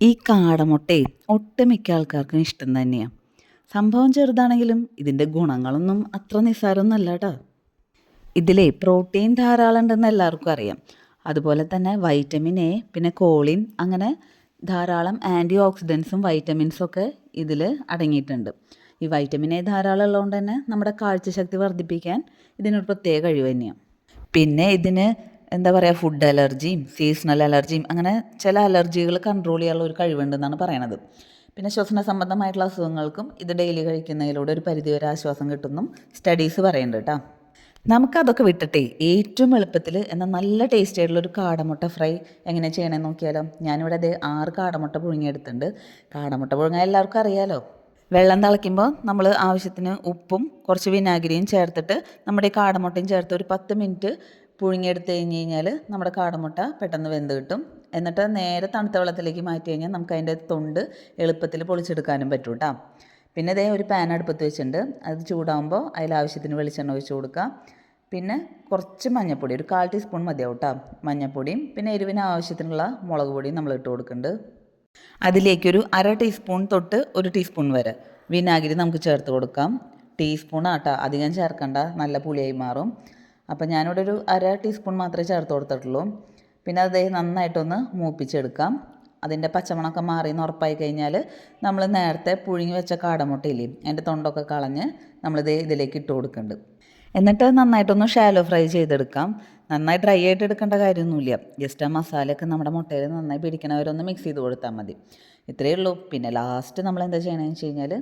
ഈ കാടമുട്ടയെ ഒട്ടുമിക്ക ആൾക്കാർക്കും ഇഷ്ടം തന്നെയാണ്. സംഭവം ചെറുതാണെങ്കിലും ഇതിൻ്റെ ഗുണങ്ങളൊന്നും അത്ര നിസ്സാരമൊന്നുമല്ല കേട്ടോ. ഇതിലെ പ്രോട്ടീൻ ധാരാളം ഉണ്ടെന്ന് എല്ലാവർക്കും അറിയാം. അതുപോലെ തന്നെ വൈറ്റമിൻ എ, പിന്നെ കോളിൻ, അങ്ങനെ ധാരാളം ആൻറ്റി ഓക്സിഡൻസും വൈറ്റമിൻസും ഒക്കെ ഇതിൽ അടങ്ങിയിട്ടുണ്ട്. ഈ വൈറ്റമിൻ എ ധാരാളം ഉള്ളതുകൊണ്ട് തന്നെ നമ്മുടെ കാഴ്ചശക്തി വർദ്ധിപ്പിക്കാൻ ഇതിനൊരു പ്രത്യേക കഴിവ് തന്നെയാണ്. പിന്നെ ഇതിന് എന്താ പറയുക, ഫുഡ് അലർജിയും സീസണൽ അലർജിയും അങ്ങനെ ചില അലർജികൾ കൺട്രോൾ ചെയ്യാനുള്ള ഒരു കഴിവുണ്ടെന്നാണ് പറയണത്. പിന്നെ ശ്വസന സംബന്ധമായിട്ടുള്ള അസുഖങ്ങൾക്കും ഇത് ഡെയിലി കഴിക്കുന്നതിലൂടെ ഒരു പരിധിവരെ ആശ്വാസം കിട്ടുന്നും സ്റ്റഡീസ് പറയുന്നുണ്ട് കേട്ടോ. നമുക്കതൊക്കെ വിട്ടിട്ടേ ഏറ്റവും എളുപ്പത്തിൽ എന്നാൽ നല്ല ടേസ്റ്റി ആയിട്ടുള്ള ഒരു കാടമുട്ട ഫ്രൈ എങ്ങനെ ചെയ്യണമെന്ന് നോക്കിയാലോ. ഞാനിവിടെ 6 കാടമുട്ട പുഴുങ്ങിയെടുത്തിട്ടുണ്ട്. കാടമുട്ട പുഴുങ്ങാൻ എല്ലാവർക്കും അറിയാലോ. വെള്ളം തിളയ്ക്കുമ്പോൾ നമ്മൾ ആവശ്യത്തിന് ഉപ്പും കുറച്ച് വിനാഗിരിയും ചേർത്തിട്ട് നമ്മുടെ ഈ കാടമുട്ടയും ചേർത്ത് ഒരു 10 മിനിറ്റ് പുഴുങ്ങിയെടുത്ത് കഴിഞ്ഞ് കഴിഞ്ഞാൽ നമ്മുടെ കാടമുട്ട പെട്ടെന്ന് വെന്ത് കിട്ടും. എന്നിട്ട് നേരെ തണുത്ത വെള്ളത്തിലേക്ക് മാറ്റി കഴിഞ്ഞാൽ നമുക്ക് അതിൻ്റെ തൊണ്ട് എളുപ്പത്തിൽ പൊളിച്ചെടുക്കാനും പറ്റും കേട്ടോ. പിന്നെ ഇതേ ഒരു പാൻ അടുപ്പത്ത് വെച്ചിട്ടുണ്ട്. അത് ചൂടാകുമ്പോൾ അതിലാവശ്യത്തിന് വെളിച്ചെണ്ണ ഒഴിച്ച് കൊടുക്കുക. പിന്നെ കുറച്ച് മഞ്ഞൾപ്പൊടി, ഒരു 1/4 ടീസ്പൂൺ മതിയാവും കേട്ടോ. മഞ്ഞൾപ്പൊടിയും പിന്നെ എരിവിന് ആവശ്യത്തിനുള്ള മുളക് പൊടിയും നമ്മൾ ഇട്ട് കൊടുക്കുന്നുണ്ട്. അതിലേക്കൊരു 1/2 ടീസ്പൂൺ തൊട്ട് 1 ടീസ്പൂൺ വരെ വിനാഗിരി നമുക്ക് ചേർത്ത് കൊടുക്കാം. ടീസ്പൂൺ ആട്ടോ, അധികം ചേർക്കണ്ട, നല്ല പുളിയായി മാറും. അപ്പോൾ ഞാനിവിടെ ഒരു 1/2 ടീസ്പൂൺ മാത്രമേ ചേർത്ത് കൊടുത്തിട്ടുള്ളൂ. പിന്നെ അത് നന്നായിട്ടൊന്ന് മൂപ്പിച്ചെടുക്കാം. അതിൻ്റെ പച്ചമണമൊക്കെ മാറിയെന്ന് ഉറപ്പായി കഴിഞ്ഞാൽ നമ്മൾ നേരത്തെ പുഴുങ്ങി വെച്ച കാടമുട്ടയില്ലേ, അതിൻ്റെ തൊണ്ടൊക്കെ കളഞ്ഞ് നമ്മളിത് ഇതിലേക്ക് ഇട്ട് കൊടുക്കുന്നുണ്ട്. എന്നിട്ട് നന്നായിട്ടൊന്ന് ഷാലോ ഫ്രൈ ചെയ്തെടുക്കാം. നന്നായി ഡ്രൈ ആയിട്ട് എടുക്കേണ്ട കാര്യമൊന്നുമില്ല. ജസ്റ്റ് ആ മസാലയൊക്കെ നമ്മുടെ മുട്ടയിൽ നന്നായി പിടിക്കണവരൊന്ന് മിക്സ് ചെയ്ത് കൊടുത്താൽ മതി. ഇത്രയേ ഉള്ളൂ. പിന്നെ ലാസ്റ്റ് നമ്മൾ എന്താ ചെയ്യണമെന്ന് വെച്ച് കഴിഞ്ഞാൽ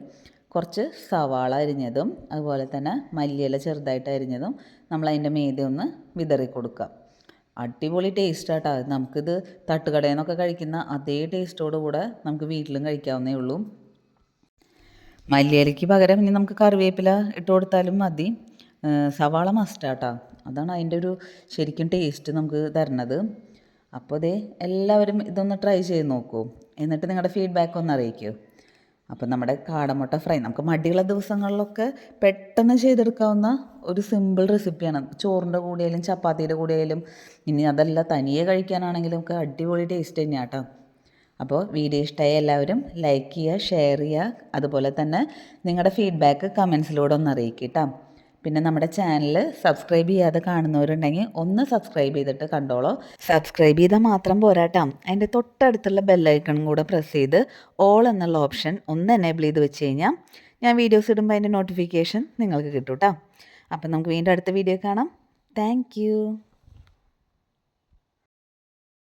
കുറച്ച് സവാള അരിഞ്ഞതും അതുപോലെ തന്നെ മല്ലിയില ചെറുതായിട്ട് അരിഞ്ഞതും നമ്മൾ അതിൻ്റെ മീതെ ഒന്ന് വിതറി കൊടുക്കുക. അടിപൊളി ടേസ്റ്റ് ആട്ടോ. നമുക്കിത് തട്ടുകടയിൽ നിന്നൊക്കെ കഴിക്കുന്ന അതേ ടേസ്റ്റോടുകൂടെ നമുക്ക് വീട്ടിലും കഴിക്കാവുന്നേ ഉള്ളൂ. മല്ലിയിലയ്ക്ക് പകരം ഇനി നമുക്ക് കറിവേപ്പില ഇട്ട് കൊടുത്താലും മതി. സവാള മസ്റ്റാട്ടോ, അതാണ് അതിൻ്റെ ഒരു ശരിക്കും ടേസ്റ്റ് നമുക്ക് തരണത്. അപ്പോൾ എല്ലാവരും ഇതൊന്ന് ട്രൈ ചെയ്ത് നോക്കൂ. എന്നിട്ട് നിങ്ങളുടെ ഫീഡ്ബാക്ക് ഒന്ന് അറിയിക്കൂ. അപ്പം നമ്മുടെ കാടമുട്ട ഫ്രൈ നമുക്ക് മടിയുള്ള ദിവസങ്ങളിലൊക്കെ പെട്ടെന്ന് ചെയ്തെടുക്കാവുന്ന ഒരു സിമ്പിൾ റെസിപ്പിയാണ്. ചോറിൻ്റെ കൂടെയായാലും ചപ്പാത്തിയുടെ കൂടെയായാലും, ഇനി അതല്ല തനിയെ കഴിക്കാനാണെങ്കിലും ഒക്കെ അടിപൊളി ടേസ്റ്റ് തന്നെയാണ് കേട്ടോ. അപ്പോൾ വീഡിയോ ഇഷ്ടമായ എല്ലാവരും ലൈക്ക് ചെയ്യുക, ഷെയർ ചെയ്യുക. അതുപോലെ തന്നെ നിങ്ങളുടെ ഫീഡ്ബാക്ക് കമൻസിലൂടെ ഒന്ന് അറിയിക്കുക കേട്ടോ. പിന്നെ നമ്മുടെ ചാനൽ സബ്സ്ക്രൈബ് ചെയ്യാതെ കാണുന്നവരുണ്ടെങ്കിൽ ഒന്ന് സബ്സ്ക്രൈബ് ചെയ്തിട്ട് കണ്ടോളൂ. സബ്സ്ക്രൈബ് ചെയ്താൽ മാത്രം പോരാട്ടോ, അതിൻ്റെ തൊട്ടടുത്തുള്ള ബെല്ലൈക്കണും കൂടെ പ്രസ് ചെയ്ത് ഓൾ എന്നുള്ള ഓപ്ഷൻ ഒന്ന് എനേബിൾ ചെയ്ത് വെച്ച് കഴിഞ്ഞാൽ ഞാൻ വീഡിയോസ് ഇടുമ്പോൾ അതിൻ്റെ നോട്ടിഫിക്കേഷൻ നിങ്ങൾക്ക് കിട്ടും കേട്ടോ. അപ്പം നമുക്ക് വീണ്ടും അടുത്ത വീഡിയോ കാണാം. താങ്ക്